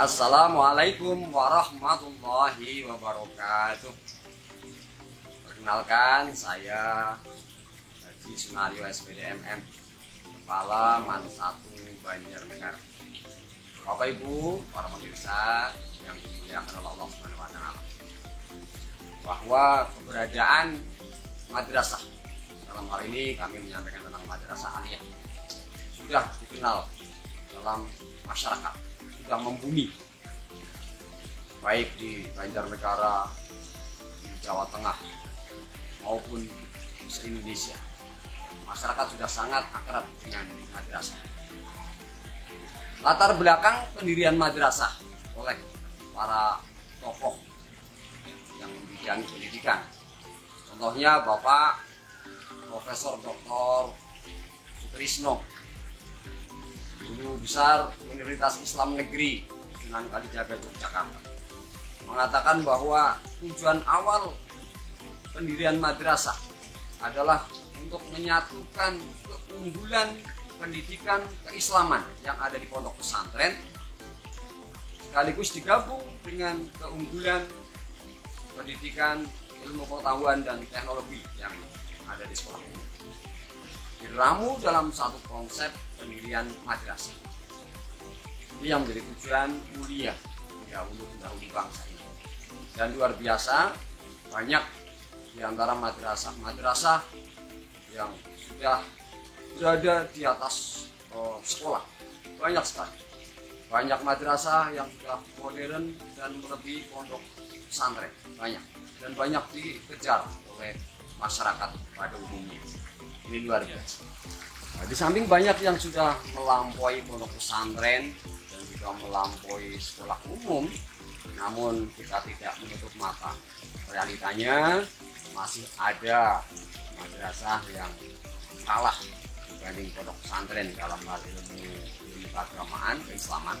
Assalamualaikum warahmatullahi wabarakatuh. Perkenalkan, saya Haji Sunario SPDMM, Kepala Man 1 Banjarnegara. Bapak Ibu, para pemirsa yang dimuliakan oleh Allah Subhanahu wa taala, bahwa keberadaan madrasah, dalam hal ini kami menyampaikan tentang madrasah aliyah, sudah dikenal dalam masyarakat, sudah membumi, baik di Banjarnegara, di Jawa Tengah, maupun se-Indonesia. Masyarakat sudah sangat akrab dengan madrasah. Latar belakang pendirian madrasah oleh para tokoh yang membidangi pendidikan, contohnya Bapak Profesor Dr. Sutrisno, Guru Besar Universitas Islam Negeri Sunan Kalijaga, Yogyakarta, mengatakan bahwa tujuan awal pendirian madrasah adalah untuk menyatukan keunggulan pendidikan keislaman yang ada di pondok pesantren, sekaligus digabung dengan keunggulan pendidikan ilmu pengetahuan dan teknologi yang ada di sekolah ini, diramu dalam satu konsep pendirian madrasah. Ini yang menjadi tujuan mulia dahulu bangsa ini. Dan luar biasa banyak di antara madrasah yang sudah berada di atas sekolah, banyak sekali. Banyak madrasah yang sudah modern dan melebihi pondok pesantren, banyak, dan banyak dikejar oleh masyarakat pada umumnya. Ini luar biasa. Nah, di samping banyak yang sudah melampaui pondok pesantren dan juga melampaui sekolah umum, namun kita tidak menutup mata, realitanya masih ada madrasah yang kalah dibanding pondok pesantren dalam hal ilmu keagamaan, keislaman,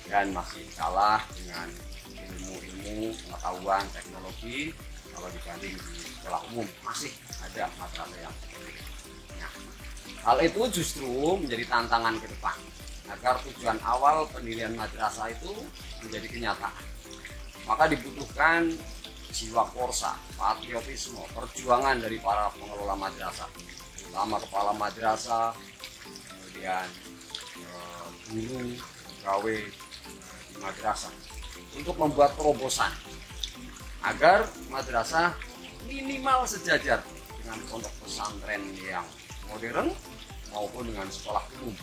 dan masih kalah dengan ilmu pengetahuan, teknologi. Kalau dibanding di sekolah umum, masih ada madrasah yang seperti itu. Nah, hal itu justru menjadi tantangan ke depan agar tujuan awal pendirian madrasah itu menjadi kenyataan. Maka dibutuhkan jiwa korsa, patriotisme, perjuangan dari para pengelola madrasah, terutama kepala madrasah, kemudian guru, pegawai di madrasah, untuk membuat terobosan agar madrasah minimal sejajar dengan pondok pesantren yang modern maupun dengan sekolah umum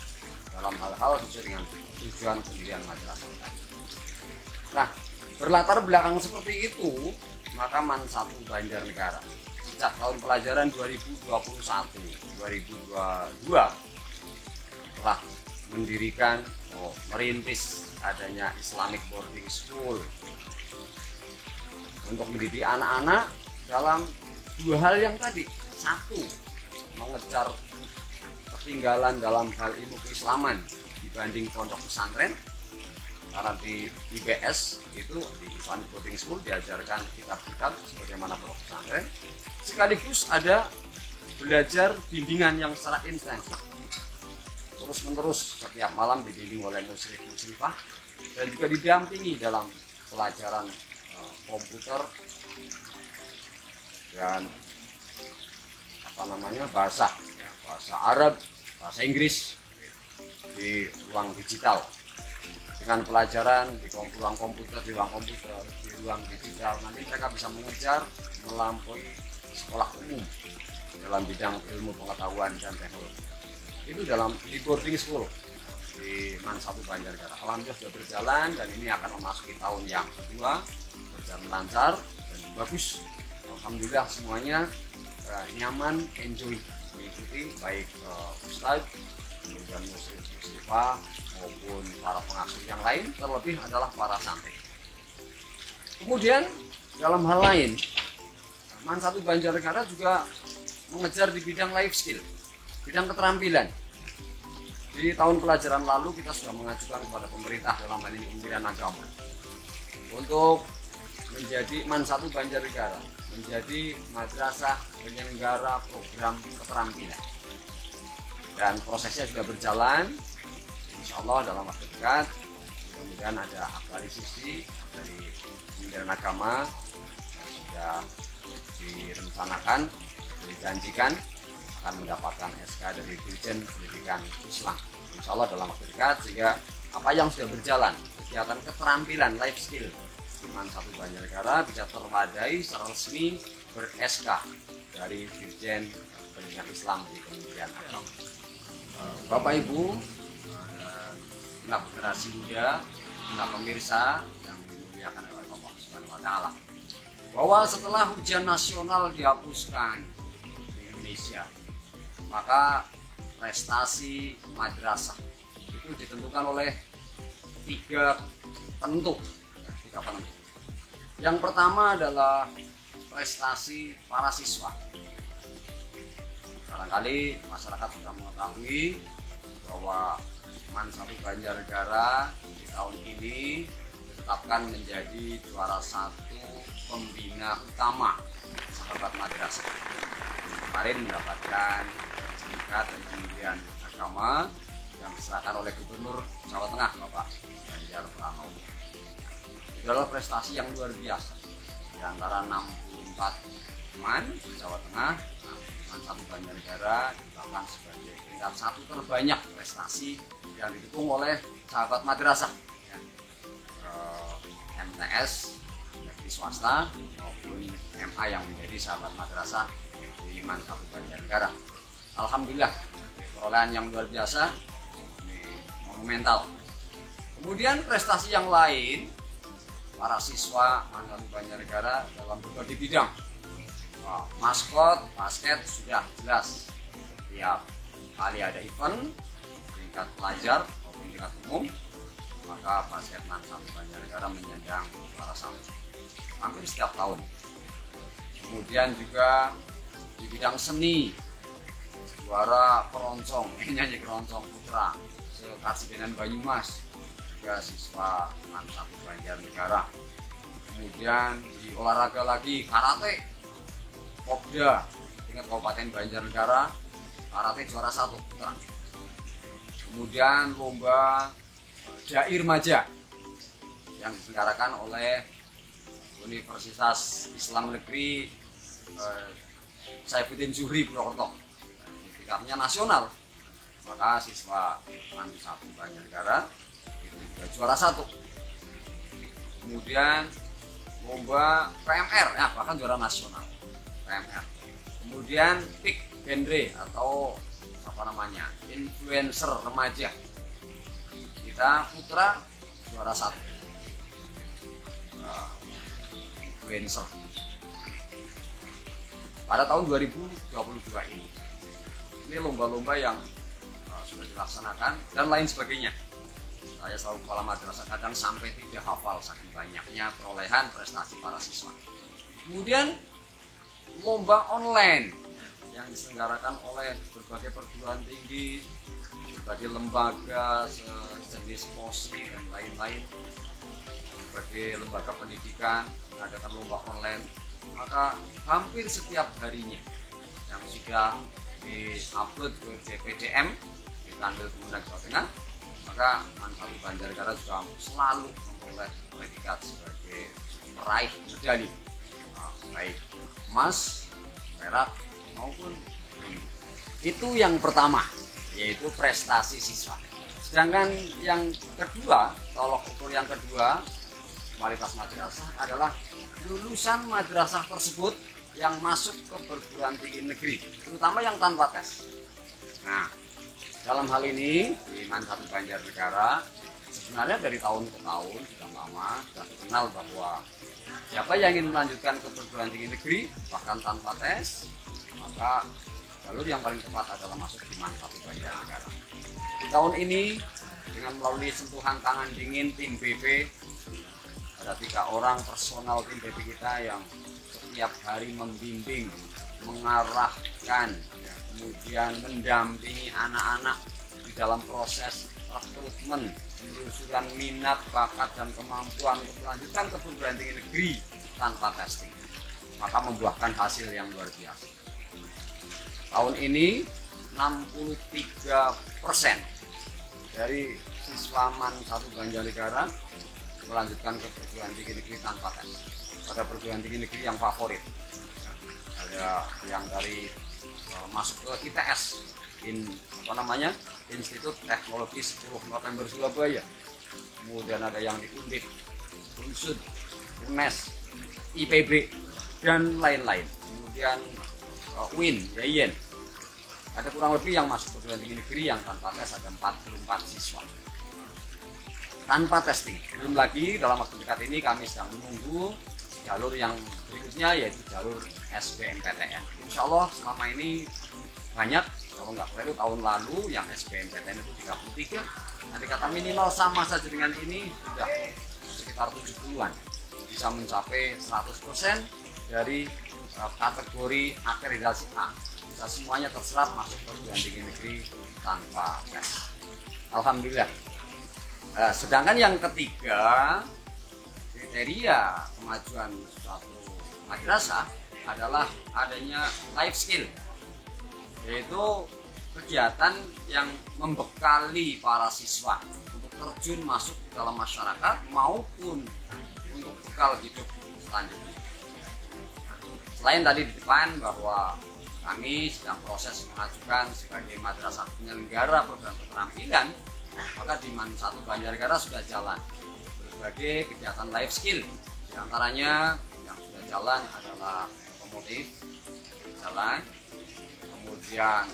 dalam hal-hal sesuai dengan tujuan pendirian madrasah. Nah, berlatar belakang seperti itu, maka Man 1 Banjarnegara sejak tahun pelajaran 2021-2022 telah mendirikan merintis adanya Islamic Boarding School untuk mendidik anak-anak dalam dua hal yang tadi. Satu, mengejar ketinggalan dalam hal ilmu keislaman dibanding pondok pesantren, karena di IBS itu, di Islamic Boarding School, diajarkan kitab-kitab sebagaimana pondok pesantren, sekaligus ada belajar bimbingan yang secara intensif terus-menerus setiap malam dibimbing oleh musyrif-musyrifah, dan juga didampingi dalam pelajaran komputer dan bahasa Arab, bahasa Inggris di ruang digital, dengan pelajaran di ruang komputer, di ruang digital. Nanti mereka bisa mengejar melampaui sekolah umum dalam bidang ilmu pengetahuan dan teknologi. Itu di boarding school di Man 1 Banjarnegara. Alhamdulillah sudah berjalan dan ini akan memasuki tahun yang kedua, berjalan lancar dan bagus. Alhamdulillah semuanya nyaman, enjoy mengikuti, baik ustadz, kemudian musyrif-musyrifah maupun para pengasuh yang lain, terlebih adalah para santri. Kemudian dalam hal lain, Man 1 Banjarnegara juga mengejar di bidang life skill, bidang keterampilan. Di tahun pelajaran lalu kita sudah mengajukan kepada pemerintah dalam hal ini Kementerian Agama untuk menjadi Man 1 Banjarnegara, menjadi madrasah penyelenggara program keterampilan. Dan prosesnya sudah berjalan, insya Allah dalam waktu dekat kemudian ada aktualisasi dari Kementerian Agama yang sudah direncanakan, dijanjikan akan mendapatkan SK dari Dirjen Pendidikan Islam, insya Allah dalam waktu dekat, sehingga apa yang sudah berjalan, kegiatan keterampilan life skill Iman 1 Banjarnegara bisa terwadai secara resmi ber-SK dari Dirjen Pendidikan Islam di Kementerian Agama. Bapak Ibu, genap generasi muda, genap pemirsa yang dimuliakan oleh Allah Subhanahu wa Ta'ala, bahwa setelah ujian nasional dihapuskan di Indonesia, maka prestasi madrasah itu ditentukan oleh tiga penentu. Yang pertama adalah prestasi para siswa. Barangkali masyarakat sudah mengetahui bahwa Iman 1 Banjarnegara di tahun ini ditetapkan menjadi juara 1 pembina utama sahabat madrasah. Kemarin mendapatkan sertifikat dari Kementerian Agama yang diserahkan oleh Gubernur Jawa Tengah Bapak Ganjar Pranowo. Itu adalah prestasi yang luar biasa. Di antara 64 teman di Jawa Tengah, Iman 1 Banjarnegara ditetapkan sebagai peringkat 1 terbanyak prestasi yang didukung oleh sahabat madrasah, ya. MTS negeri swasta maupun MA yang menjadi sahabat madrasah di Iman 1 Banjarnegara. Alhamdulillah, perolehan yang luar biasa, ini monumental. Kemudian prestasi yang lain, para siswa Iman 1 Banjarnegara dalam berbagai bidang. Maskot basket sudah jelas, setiap kali ada event tingkat pelajar maupun tingkat umum, maka basket Iman 1 Banjarnegara menyandang juara 1 hampir setiap tahun. Kemudian juga di bidang seni, juara keroncong, nyanyi keroncong putra se-Karsidenan Banyumas, juga siswa Iman 1 Banjarnegara. Kemudian di olahraga lagi, karate, Popda tingkat Kabupaten Banjarnegara, karate juara 1 putra. Kemudian lomba Dai Remaja yang diselenggarakan oleh Universitas Islam Negeri Saifuddin Zuhri Purwokerto, tingkatnya nasional, maka siswa Iman 1 Banjarnegara itu juga juara 1. Kemudian lomba PMR, ya, bahkan juara nasional PMR. Kemudian PIK genre atau apa namanya, influencer remaja, kita putra juara 1. Influencer pada tahun 2022 ini. Ini lomba-lomba yang sudah dilaksanakan dan lain sebagainya. Saya selalu kepala madrasah kadang sampai tidak hafal saking banyaknya perolehan prestasi para siswa. Kemudian lomba online yang diselenggarakan oleh berbagai perguruan tinggi, berbagai lembaga sejenis POSI dan lain-lain, berbagai lembaga pendidikan mengadakan lomba online, maka hampir setiap harinya yang sudah di-upload ke JPDM di Kanwil Kementerian Jawa Tengah, maka Iman 1 Banjarnegara juga selalu memperoleh predikat sebagai peraih medali, baik emas, perak maupun perunggu. Itu yang pertama, yaitu prestasi siswa. Sedangkan yang kedua, tolok ukur yang kedua kualitas madrasah adalah lulusan madrasah tersebut yang masuk ke perguruan tinggi negeri, terutama yang tanpa tes. Nah, dalam hal ini di Iman 1 Banjarnegara sebenarnya dari tahun ke tahun sudah lama sudah dikenal bahwa siapa yang ingin melanjutkan ke perguruan tinggi negeri bahkan tanpa tes, maka jalur yang paling tepat adalah masuk di Iman 1 Banjarnegara. Di tahun ini dengan melalui sentuhan tangan dingin tim BP, ada 3 orang personal tim BP kita yang setiap hari membimbing, mengarahkan, kemudian mendampingi anak-anak di dalam proses rekrutmen, penelusuran minat, bakat, dan kemampuan untuk melanjutkan ke perguruan tinggi negeri tanpa testing, maka membuahkan hasil yang luar biasa. Tahun ini 63% dari siswa MAN 1 Banjarnegara melanjutkan ke perguruan tinggi negeri tanpa tes. Pada perguruan tinggi negeri yang favorit, ada yang dari masuk ke ITS, Institut Teknologi 10 November Surabaya, kemudian ada yang di Undip, Unsud, UNES, IPB, dan lain-lain. Kemudian UIN, YAIN. Ada kurang lebih yang masuk perguruan tinggi negeri yang tanpa tes ada 44 siswa. Tanpa testing. Belum lagi dalam waktu dekat ini kami sedang menunggu jalur yang berikutnya, yaitu jalur SBMPTN. Insya Allah selama ini banyak, kalau nggak keliru tahun lalu yang SBMPTN itu 33. Nanti kata minimal sama saja dengan ini sudah sekitar 70-an, bisa mencapai 100% dari kategori akreditasi A. Bisa semuanya terserap masuk perguruan tinggi negeri tanpa tes. Alhamdulillah. Sedangkan yang ketiga, kriteria kemajuan suatu madrasah adalah adanya life skill, yaitu kegiatan yang membekali para siswa untuk terjun masuk ke dalam masyarakat maupun untuk bekal hidup selanjutnya. Selain tadi di depan bahwa kami sedang proses mengajukan sebagai madrasah penyelenggara program keterampilan, maka di MAN 1 Banjarnegara sudah jalan berbagai kegiatan life skill. Di antaranya yang sudah jalan adalah otomotif, jalan, kemudian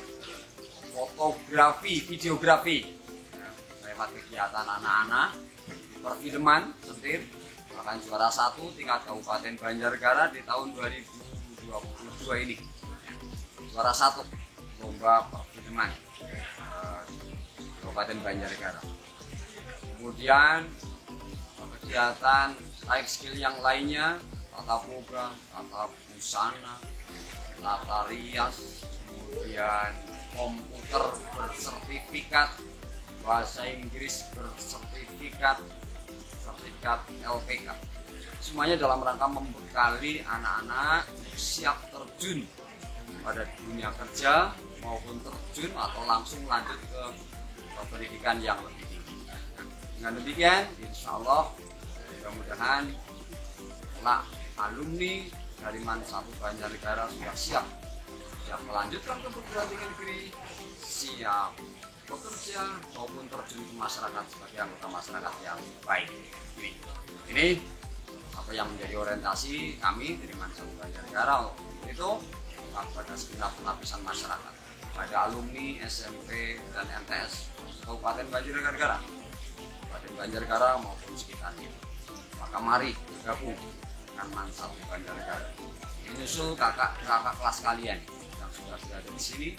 fotografi, videografi, lewat kegiatan anak-anak, perfilman, setir, bahkan juara 1 tingkat Kabupaten Banjarnegara di tahun 2022 ini. Juara 1 lomba perfilman Kabupaten Banjarnegara. Kemudian kegiatan life skill yang lainnya, tata boga, tata busana, tata rias, kemudian komputer bersertifikat, bahasa Inggris bersertifikat, sertifikat LPK. Semuanya dalam rangka membekali anak-anak siap terjun pada dunia kerja maupun terjun atau langsung lanjut ke pendidikan yang lebih tinggi. Dengan demikian, insya Allah mudah-mudahan alumni dari MAN 1 Banjarnegara sudah siap melanjutkan ke perguruan tinggi negeri, siap bekerja maupun terjun ke masyarakat sebagai anggota masyarakat yang baik. Ini apa yang menjadi orientasi kami dari MAN 1 Banjarnegara itu pada segenap lapisan masyarakat, pada alumni SMP dan MTS Kabupaten Banjarnegara maupun sekitarnya. Maka mari bergabung dengan MAN 1 Banjarnegara, menyusul kakak kelas kalian yang sudah berada di sini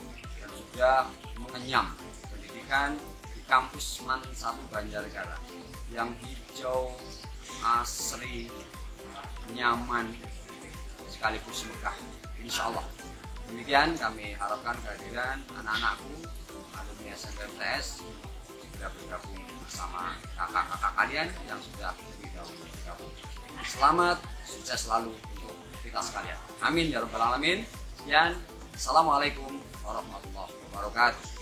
dan sudah mengenyam pendidikan di kampus MAN 1 Banjarnegara yang hijau, asri, nyaman, sekaligus megah. Insya Allah. Demikian kami harapkan kehadiran anak-anakku, alumni SMP MTS, sudah bergabung bersama kakak-kakak kalian yang sudah lebih dahulu bergabung. Selamat, sukses selalu untuk kita sekalian. Amin ya rabbal alamin. Sekian. Assalamualaikum warahmatullahi wabarakatuh.